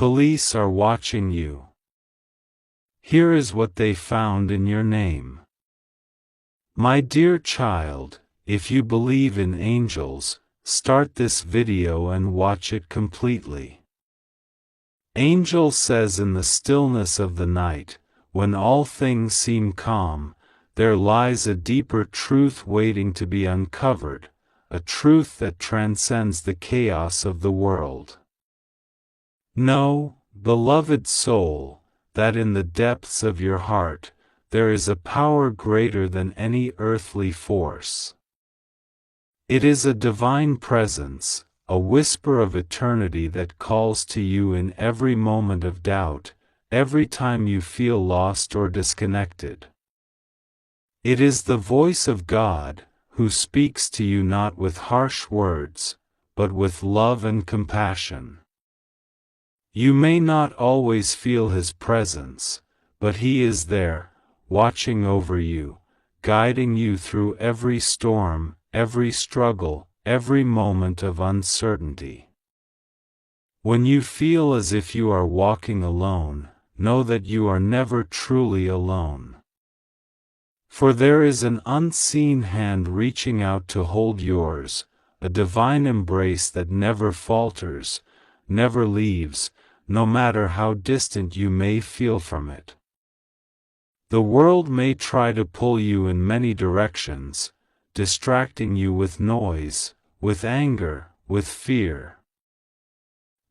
Police are watching you. Here is what they found in your name. My dear child, if you believe in angels, start this video and watch it completely. Angel says in the stillness of the night, when all things seem calm, there lies a deeper truth waiting to be uncovered, a truth that transcends the chaos of the world. Know, beloved soul, that in the depths of your heart, there is a power greater than any earthly force. It is a divine presence, a whisper of eternity that calls to you in every moment of doubt, every time you feel lost or disconnected. It is the voice of God, who speaks to you not with harsh words, but with love and compassion. You may not always feel His presence, but He is there, watching over you, guiding you through every storm, every struggle, every moment of uncertainty. When you feel as if you are walking alone, know that you are never truly alone. For there is an unseen hand reaching out to hold yours, a divine embrace that never falters, never leaves, no matter how distant you may feel from it. The world may try to pull you in many directions, distracting you with noise, with anger, with fear.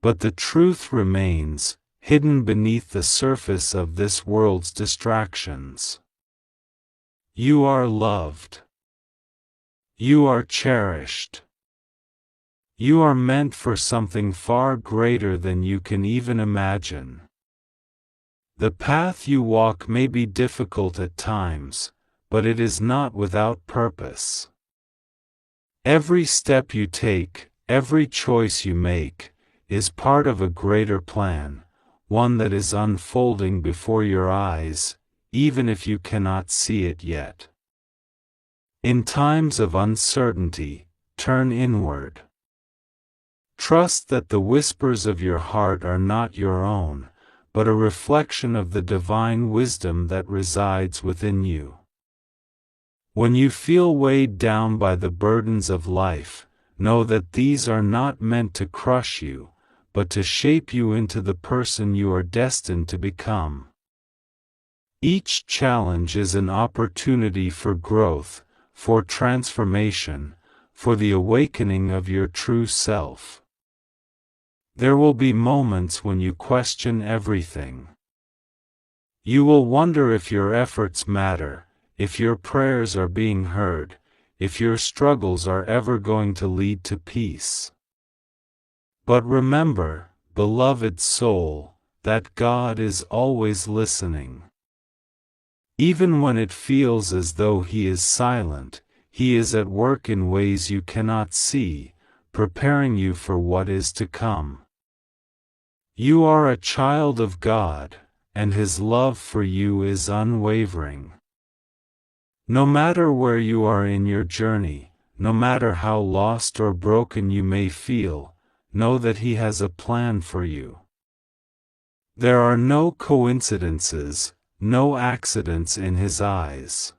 But the truth remains, hidden beneath the surface of this world's distractions. You are loved. You are cherished. You are meant for something far greater than you can even imagine. The path you walk may be difficult at times, but it is not without purpose. Every step you take, every choice you make, is part of a greater plan, one that is unfolding before your eyes, even if you cannot see it yet. In times of uncertainty, turn inward. Trust that the whispers of your heart are not your own, but a reflection of the divine wisdom that resides within you. When you feel weighed down by the burdens of life, know that these are not meant to crush you, but to shape you into the person you are destined to become. Each challenge is an opportunity for growth, for transformation, for the awakening of your true self. There will be moments when you question everything. You will wonder if your efforts matter, if your prayers are being heard, if your struggles are ever going to lead to peace. But remember, beloved soul, that God is always listening. Even when it feels as though He is silent, He is at work in ways you cannot see, preparing you for what is to come. You are a child of God, and His love for you is unwavering. No matter where you are in your journey, no matter how lost or broken you may feel, know that He has a plan for you. There are no coincidences, no accidents in His eyes.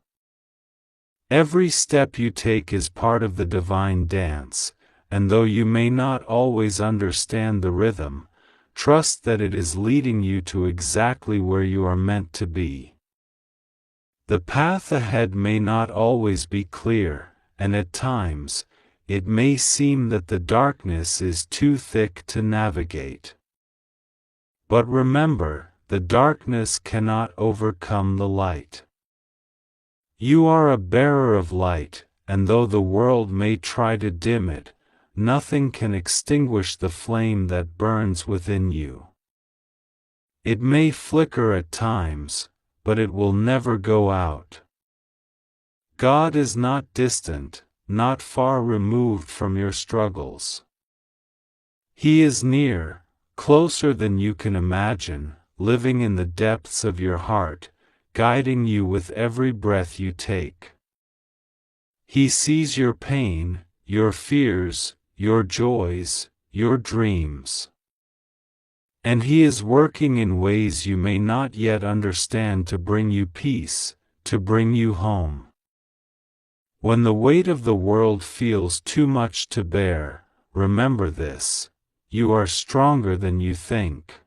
Every step you take is part of the divine dance, and though you may not always understand the rhythm, trust that it is leading you to exactly where you are meant to be. The path ahead may not always be clear, and at times, it may seem that the darkness is too thick to navigate. But remember, the darkness cannot overcome the light. You are a bearer of light, and though the world may try to dim it, nothing can extinguish the flame that burns within you. It may flicker at times, but it will never go out. God is not distant, not far removed from your struggles. He is near, closer than you can imagine, living in the depths of your heart, guiding you with every breath you take. He sees your pain, your fears, your joys, your dreams. And He is working in ways you may not yet understand to bring you peace, to bring you home. When the weight of the world feels too much to bear, remember this: you are stronger than you think.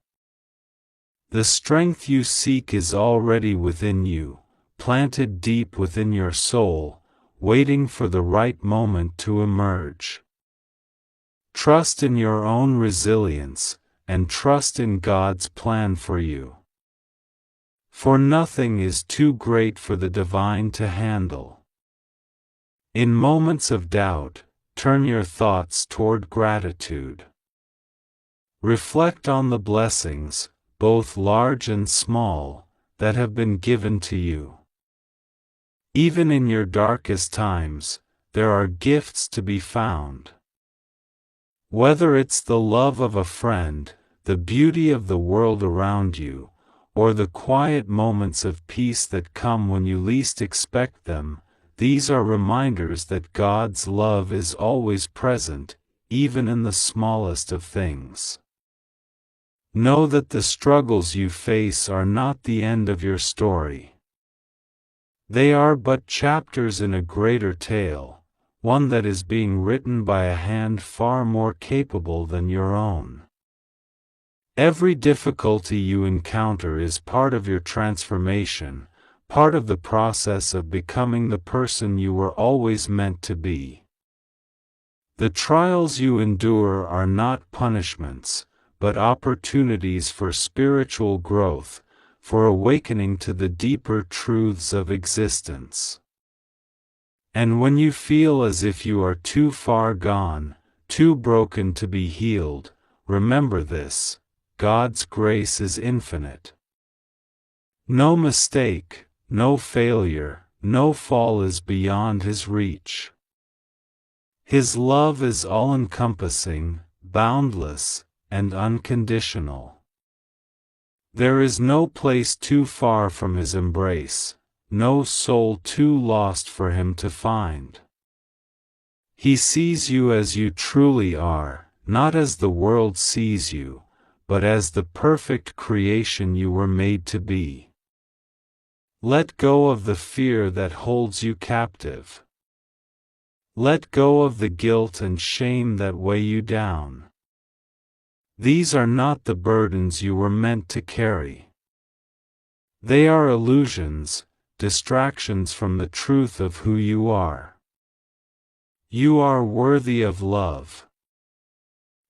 The strength you seek is already within you, planted deep within your soul, waiting for the right moment to emerge. Trust in your own resilience, and trust in God's plan for you. For nothing is too great for the divine to handle. In moments of doubt, turn your thoughts toward gratitude. Reflect on the blessings, both large and small, that have been given to you. Even in your darkest times, there are gifts to be found. Whether it's the love of a friend, the beauty of the world around you, or the quiet moments of peace that come when you least expect them, these are reminders that God's love is always present, even in the smallest of things. Know that the struggles you face are not the end of your story. They are but chapters in a greater tale, one that is being written by a hand far more capable than your own. Every difficulty you encounter is part of your transformation, part of the process of becoming the person you were always meant to be. The trials you endure are not punishments, but opportunities for spiritual growth, for awakening to the deeper truths of existence. And when you feel as if you are too far gone, too broken to be healed, remember this: God's grace is infinite. No mistake, no failure, no fall is beyond His reach. His love is all-encompassing, boundless, and unconditional. There is no place too far from His embrace, no soul too lost for Him to find. He sees you as you truly are, not as the world sees you, but as the perfect creation you were made to be. Let go of the fear that holds you captive. Let go of the guilt and shame that weigh you down. These are not the burdens you were meant to carry. They are illusions, distractions from the truth of who you are. You are worthy of love.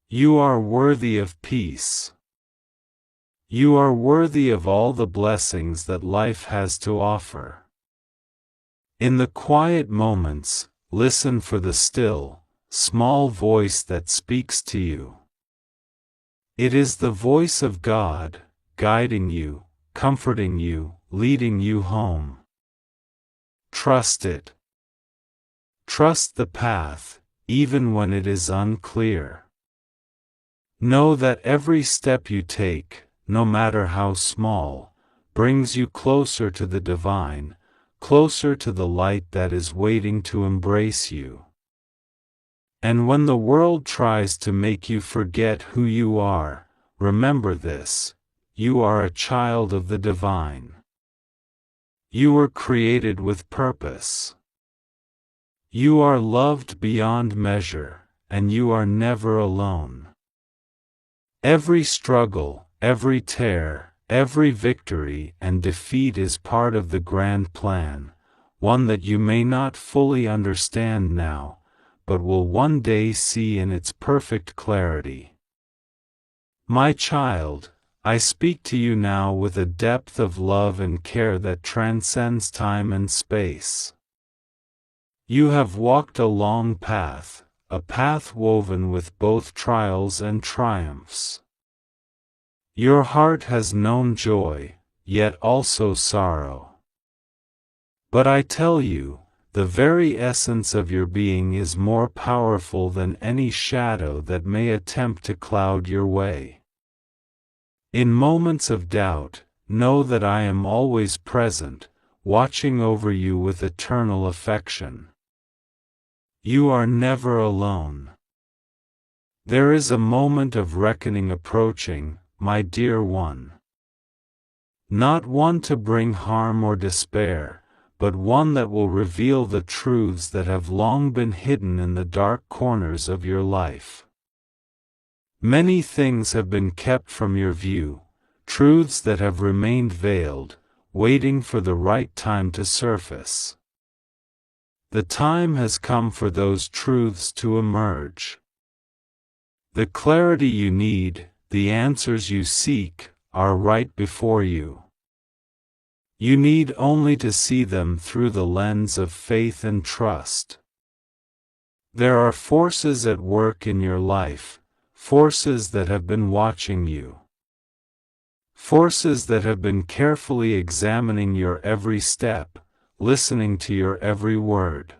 You are worthy of peace. You are worthy of all the blessings that life has to offer. In the quiet moments, listen for the still, small voice that speaks to you. It is the voice of God, guiding you, comforting you, leading you home. Trust it. Trust the path, even when it is unclear. Know that every step you take, no matter how small, brings you closer to the divine, closer to the light that is waiting to embrace you. And when the world tries to make you forget who you are, remember this: you are a child of the divine. You were created with purpose. You are loved beyond measure, and you are never alone. Every struggle, every tear, every victory and defeat is part of the grand plan, one that you may not fully understand now, but will one day see in its perfect clarity. My child, I speak to you now with a depth of love and care that transcends time and space. You have walked a long path, a path woven with both trials and triumphs. Your heart has known joy, yet also sorrow. But I tell you, the very essence of your being is more powerful than any shadow that may attempt to cloud your way. In moments of doubt, know that I am always present, watching over you with eternal affection. You are never alone. There is a moment of reckoning approaching, my dear one. Not one to bring harm or despair, but one that will reveal the truths that have long been hidden in the dark corners of your life. Many things have been kept from your view, truths that have remained veiled, waiting for the right time to surface. The time has come for those truths to emerge. The clarity you need, the answers you seek, are right before you. You need only to see them through the lens of faith and trust. There are forces at work in your life, forces that have been watching you. Forces that have been carefully examining your every step, listening to your every word.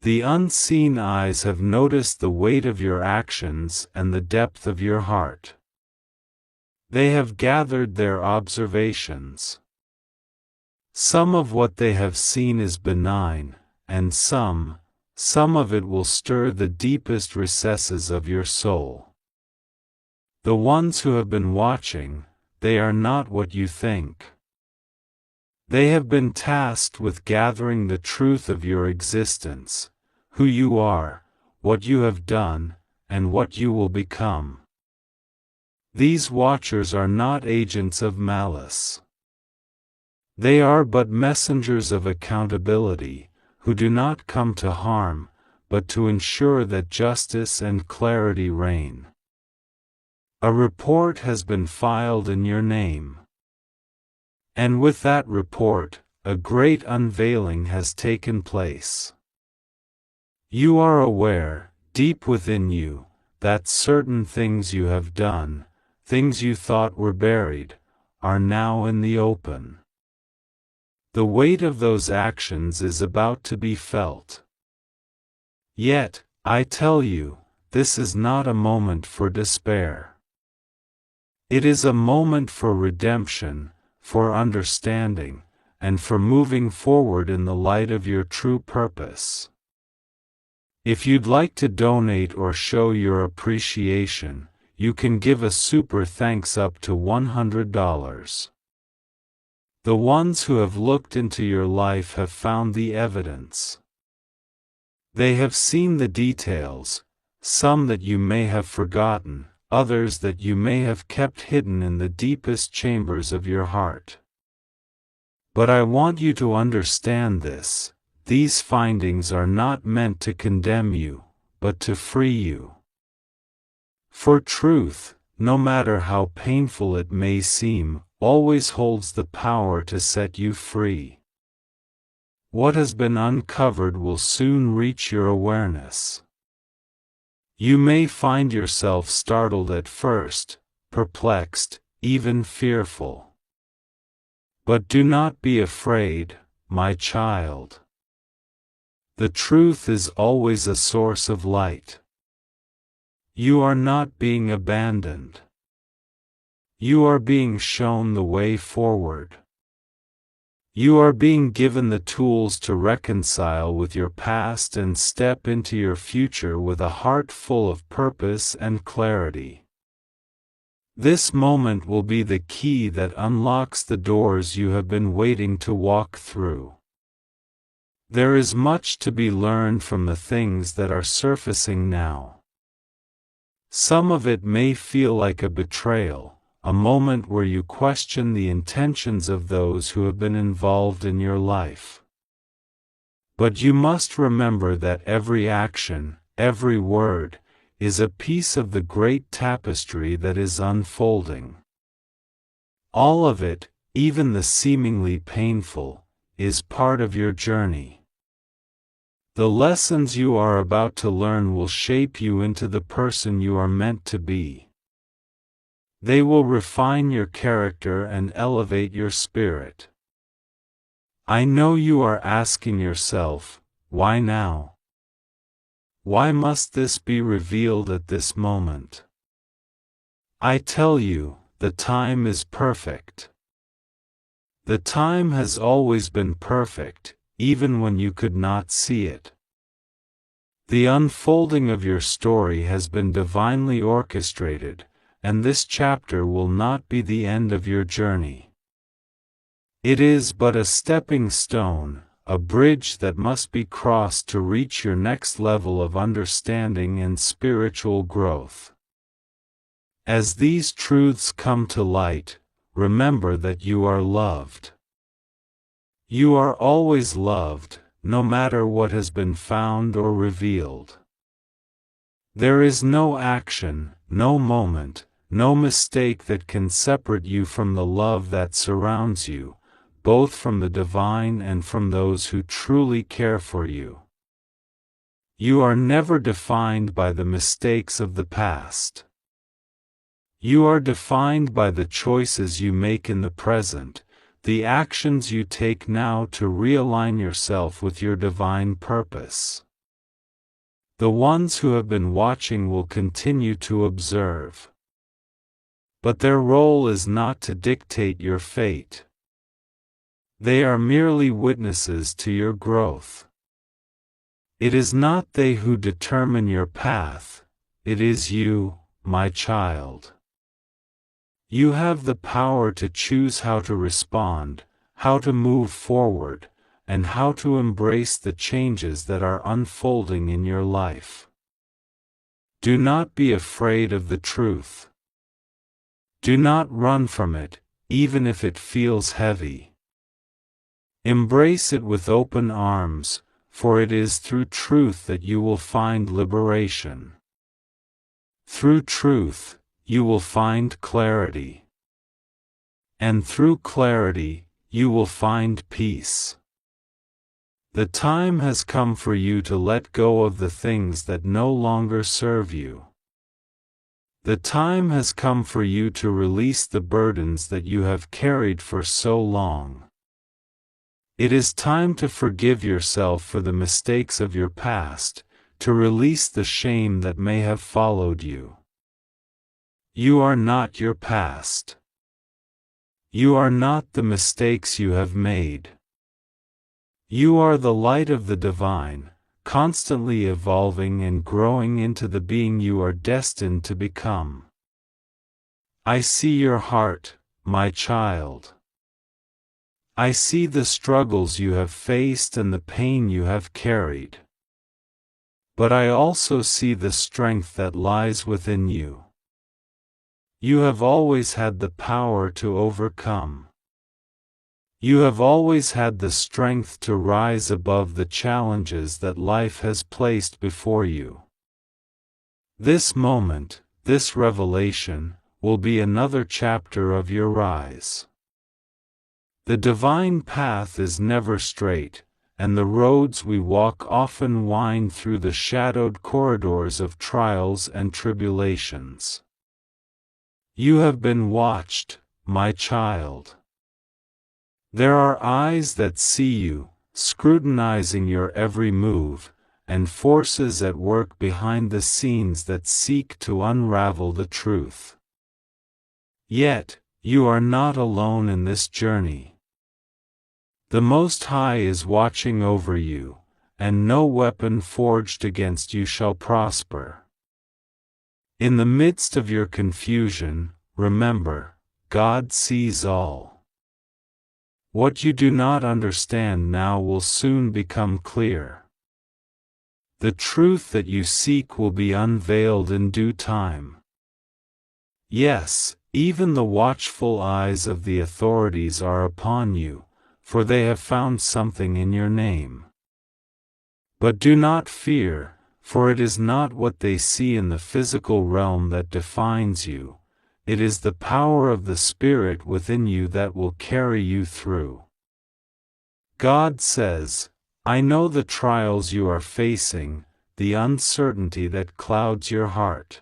The unseen eyes have noticed the weight of your actions and the depth of your heart. They have gathered their observations. Some of what they have seen is benign, and some of it will stir the deepest recesses of your soul. The ones who have been watching, they are not what you think. They have been tasked with gathering the truth of your existence, who you are, what you have done, and what you will become. These watchers are not agents of malice. They are but messengers of accountability, who do not come to harm, but to ensure that justice and clarity reign. A report has been filed in your name. And with that report, a great unveiling has taken place. You are aware, deep within you, that certain things you have done, things you thought were buried, are now in the open. The weight of those actions is about to be felt. Yet, I tell you, this is not a moment for despair. It is a moment for redemption, for understanding, and for moving forward in the light of your true purpose. If you'd like to donate or show your appreciation, you can give a super thanks up to $100. The ones who have looked into your life have found the evidence. They have seen the details, some that you may have forgotten, others that you may have kept hidden in the deepest chambers of your heart. But I want you to understand this: these findings are not meant to condemn you, but to free you. For truth, no matter how painful it may seem, always holds the power to set you free. What has been uncovered will soon reach your awareness. You may find yourself startled at first, perplexed, even fearful. But do not be afraid, my child. The truth is always a source of light. You are not being abandoned. You are being shown the way forward. You are being given the tools to reconcile with your past and step into your future with a heart full of purpose and clarity. This moment will be the key that unlocks the doors you have been waiting to walk through. There is much to be learned from the things that are surfacing now. Some of it may feel like a betrayal, a moment where you question the intentions of those who have been involved in your life. But you must remember that every action, every word, is a piece of the great tapestry that is unfolding. All of it, even the seemingly painful, is part of your journey. The lessons you are about to learn will shape you into the person you are meant to be. They will refine your character and elevate your spirit. I know you are asking yourself, why now? Why must this be revealed at this moment? I tell you, the time is perfect. The time has always been perfect, even when you could not see it. The unfolding of your story has been divinely orchestrated, and this chapter will not be the end of your journey. It is but a stepping stone, a bridge that must be crossed to reach your next level of understanding and spiritual growth. As these truths come to light, remember that you are loved. You are always loved, no matter what has been found or revealed. There is no action, no moment, no mistake that can separate you from the love that surrounds you, both from the divine and from those who truly care for you. You are never defined by the mistakes of the past. You are defined by the choices you make in the present, the actions you take now to realign yourself with your divine purpose. The ones who have been watching will continue to observe. But their role is not to dictate your fate. They are merely witnesses to your growth. It is not they who determine your path, it is you, my child. You have the power to choose how to respond, how to move forward, and how to embrace the changes that are unfolding in your life. Do not be afraid of the truth. Do not run from it, even if it feels heavy. Embrace it with open arms, for it is through truth that you will find liberation. Through truth, you will find clarity. And through clarity, you will find peace. The time has come for you to let go of the things that no longer serve you. The time has come for you to release the burdens that you have carried for so long. It is time to forgive yourself for the mistakes of your past, to release the shame that may have followed you. You are not your past. You are not the mistakes you have made. You are the light of the divine, constantly evolving and growing into the being you are destined to become. I see your heart, my child. I see the struggles you have faced and the pain you have carried. But I also see the strength that lies within you. You have always had the power to overcome. You have always had the strength to rise above the challenges that life has placed before you. This moment, this revelation, will be another chapter of your rise. The divine path is never straight, and the roads we walk often wind through the shadowed corridors of trials and tribulations. You have been watched, my child. There are eyes that see you, scrutinizing your every move, and forces at work behind the scenes that seek to unravel the truth. Yet, you are not alone in this journey. The Most High is watching over you, and no weapon forged against you shall prosper. In the midst of your confusion, remember, God sees all. What you do not understand now will soon become clear. The truth that you seek will be unveiled in due time. Yes, even the watchful eyes of the authorities are upon you, for they have found something in your name. But do not fear, for it is not what they see in the physical realm that defines you, it is the power of the Spirit within you that will carry you through. God says, I know the trials you are facing, the uncertainty that clouds your heart.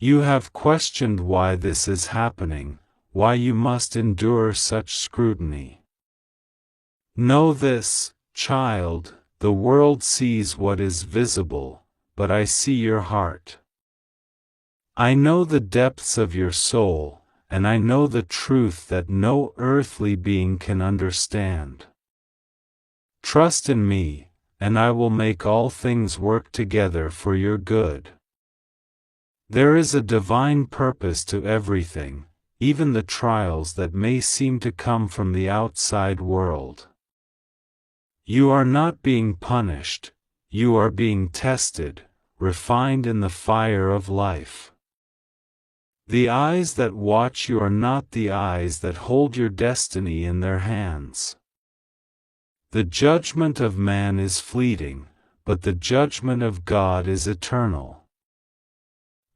You have questioned why this is happening, why you must endure such scrutiny. Know this, child, the world sees what is visible, but I see your heart. I know the depths of your soul, and I know the truth that no earthly being can understand. Trust in me, and I will make all things work together for your good. There is a divine purpose to everything, even the trials that may seem to come from the outside world. You are not being punished, you are being tested, refined in the fire of life. The eyes that watch you are not the eyes that hold your destiny in their hands. The judgment of man is fleeting, but the judgment of God is eternal.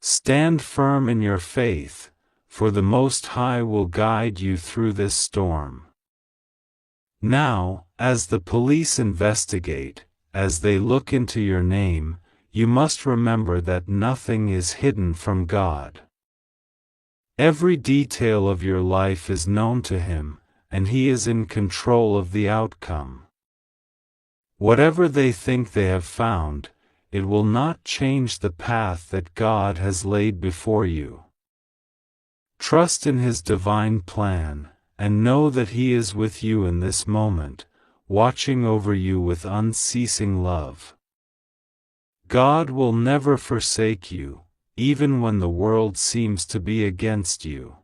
Stand firm in your faith, for the Most High will guide you through this storm. Now, as the police investigate, as they look into your name, you must remember that nothing is hidden from God. Every detail of your life is known to Him, and He is in control of the outcome. Whatever they think they have found, it will not change the path that God has laid before you. Trust in His divine plan, and know that He is with you in this moment, watching over you with unceasing love. God will never forsake you, even when the world seems to be against you.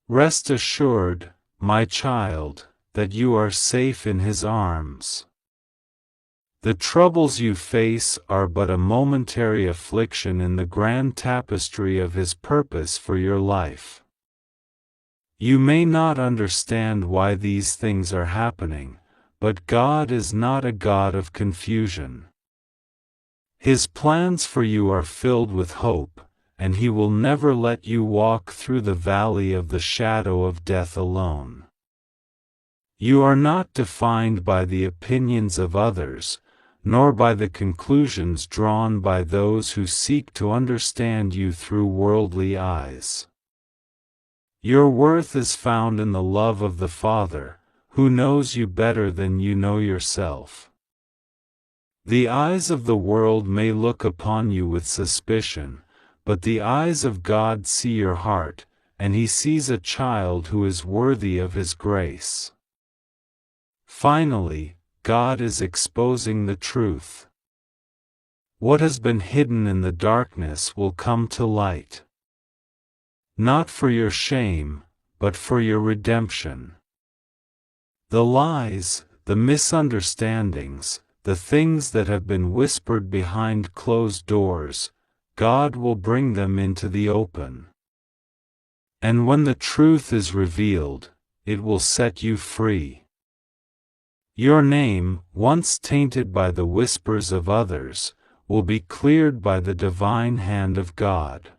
Rest assured, my child, that you are safe in His arms. The troubles you face are but a momentary affliction in the grand tapestry of His purpose for your life. You may not understand why these things are happening, but God is not a God of confusion. His plans for you are filled with hope, and He will never let you walk through the valley of the shadow of death alone. You are not defined by the opinions of others, nor by the conclusions drawn by those who seek to understand you through worldly eyes. Your worth is found in the love of the Father, who knows you better than you know yourself. The eyes of the world may look upon you with suspicion, but the eyes of God see your heart, and He sees a child who is worthy of His grace. Finally, God is exposing the truth. What has been hidden in the darkness will come to light. Not for your shame, but for your redemption. The lies, the misunderstandings, the things that have been whispered behind closed doors, God will bring them into the open. And when the truth is revealed, it will set you free. Your name, once tainted by the whispers of others, will be cleared by the divine hand of God.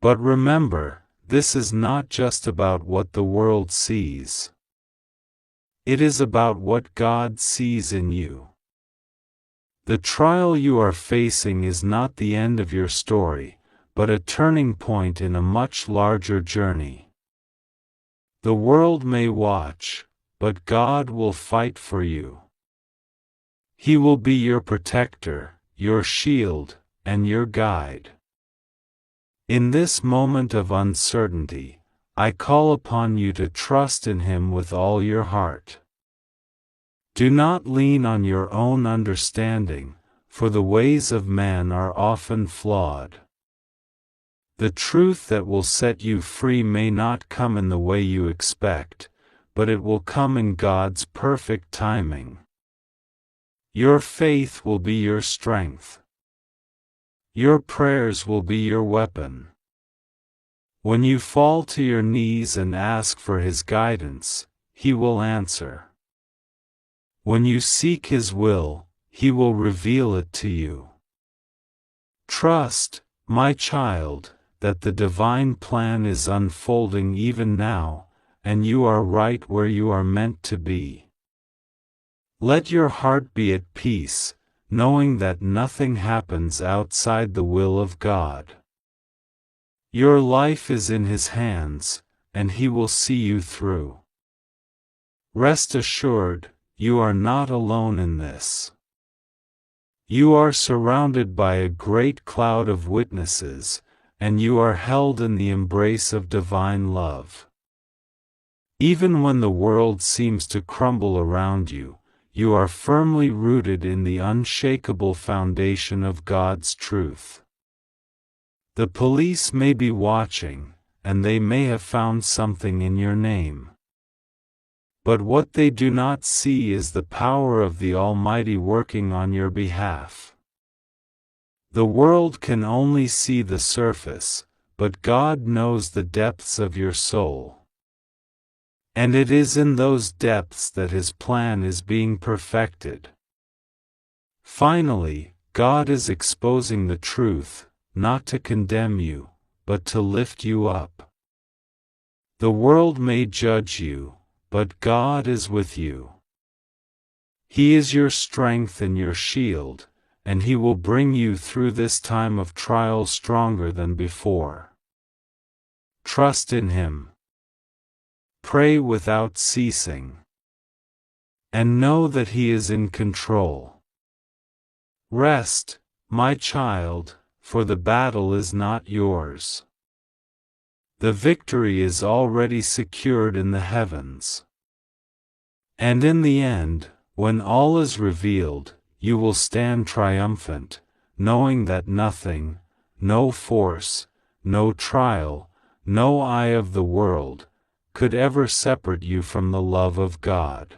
But remember, this is not just about what the world sees. It is about what God sees in you. The trial you are facing is not the end of your story, but a turning point in a much larger journey. The world may watch, but God will fight for you. He will be your protector, your shield, and your guide. In this moment of uncertainty, I call upon you to trust in Him with all your heart. Do not lean on your own understanding, for the ways of man are often flawed. The truth that will set you free may not come in the way you expect, but it will come in God's perfect timing. Your faith will be your strength. Your prayers will be your weapon. When you fall to your knees and ask for His guidance, He will answer. When you seek His will, He will reveal it to you. Trust, my child, that the divine plan is unfolding even now, and you are right where you are meant to be. Let your heart be at peace, knowing that nothing happens outside the will of God. Your life is in His hands, and He will see you through. Rest assured, you are not alone in this. You are surrounded by a great cloud of witnesses, and you are held in the embrace of divine love. Even when the world seems to crumble around you, you are firmly rooted in the unshakable foundation of God's truth. The police may be watching, and they may have found something in your name. But what they do not see is the power of the Almighty working on your behalf. The world can only see the surface, but God knows the depths of your soul. And it is in those depths that His plan is being perfected. Finally, God is exposing the truth, not to condemn you, but to lift you up. The world may judge you, but God is with you. He is your strength and your shield, and He will bring you through this time of trial stronger than before. Trust in Him. Pray without ceasing. And know that He is in control. Rest, my child, for the battle is not yours. The victory is already secured in the heavens. And in the end, when all is revealed, you will stand triumphant, knowing that nothing, no force, no trial, no eye of the world, could ever separate you from the love of God.